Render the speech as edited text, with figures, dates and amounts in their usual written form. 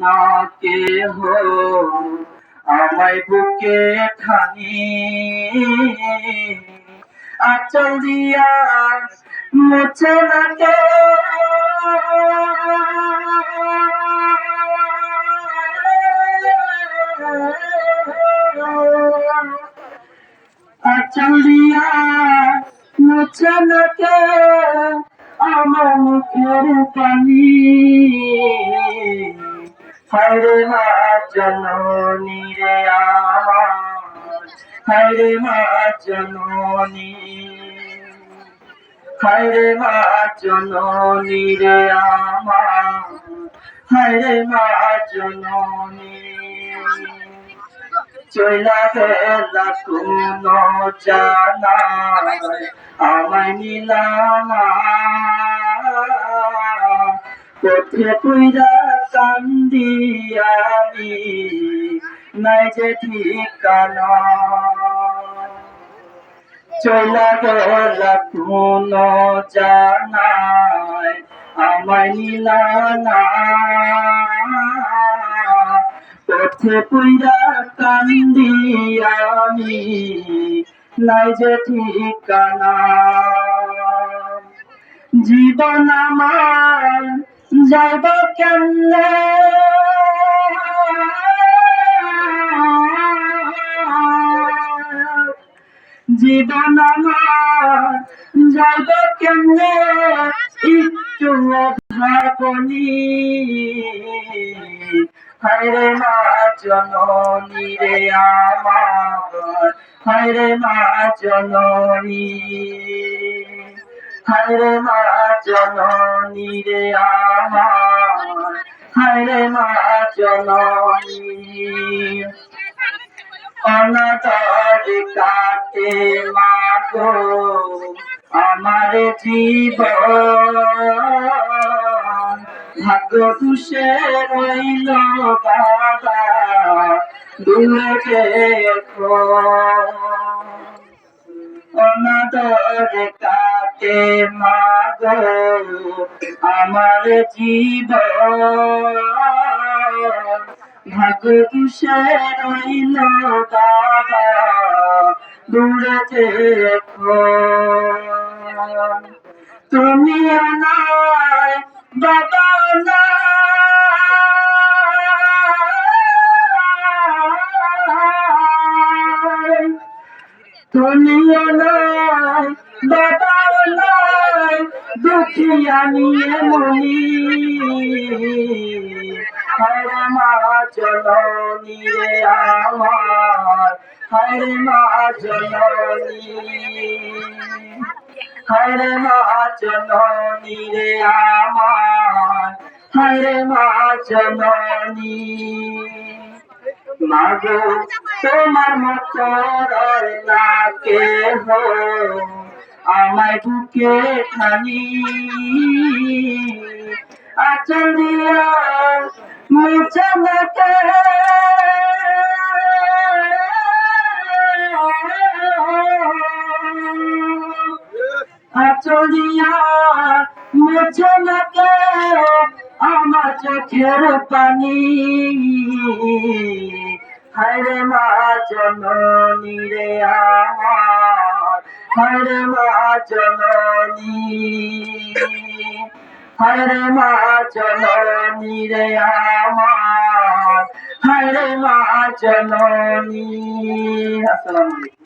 না কেহ আমায় বুকে ঠানি, আঁচল দিয়া মুছে না কে আঁচল দিয়া মুছে না কে আমার মুখের পানি। হায়রে মা জননী রে আমার, হায়রে মা জননী, হায়রে মা জননী রে আমার, হায়রে মা জননী। চইলা গেলা কোনো জানায় আমায় নিলা না, পথে পুইরা কান্দি আমি নাই যে ঠিকানা। চইলা গেলা কোনো জানায় আমায় নিলা না, পথে পুইরা কান্দি আমি নাই যে ঠিকানা। জীবন আমার যাইব কেমনে, জীবন আমার যাইব কেমনে একটু ভাবনি। হায়রে মা জননী রে আমার, হায়রে মা জননী, হায়রে মা জননী রে আমার, হায়রে মা জননী। অনাদর কাটে মা গো আমার জীবন, ভাগ্য দুষে রইল বাবা দূরে এখন। অনাদর কাটে মা গো আমার জীবন, ভাগ্য দুষে রইল বাবা দূরে এখন। তুমি নাই বাবা নাই, তুমি নাই বাবা নাই, দুঃখী আমি এমনি। হায়রে মা জননী রে আমার, হায়রে মা জননী, হায়রে মা জননী রে আমার, হায়রে মা জননী। মাগো তোমার মতো রয় না কেহ আমায় বুকে ঠানি, আঁচল দিয়া মুছে না কে আঁচল দিয়া মুছে না কে আমার চোখের পানি। হায়রে মা জননী রে আমার, হায়রে মা জননী, হায়রে মা জননী রে আমার, হায়রে মা জননী। আসসালামু আলাইকুম।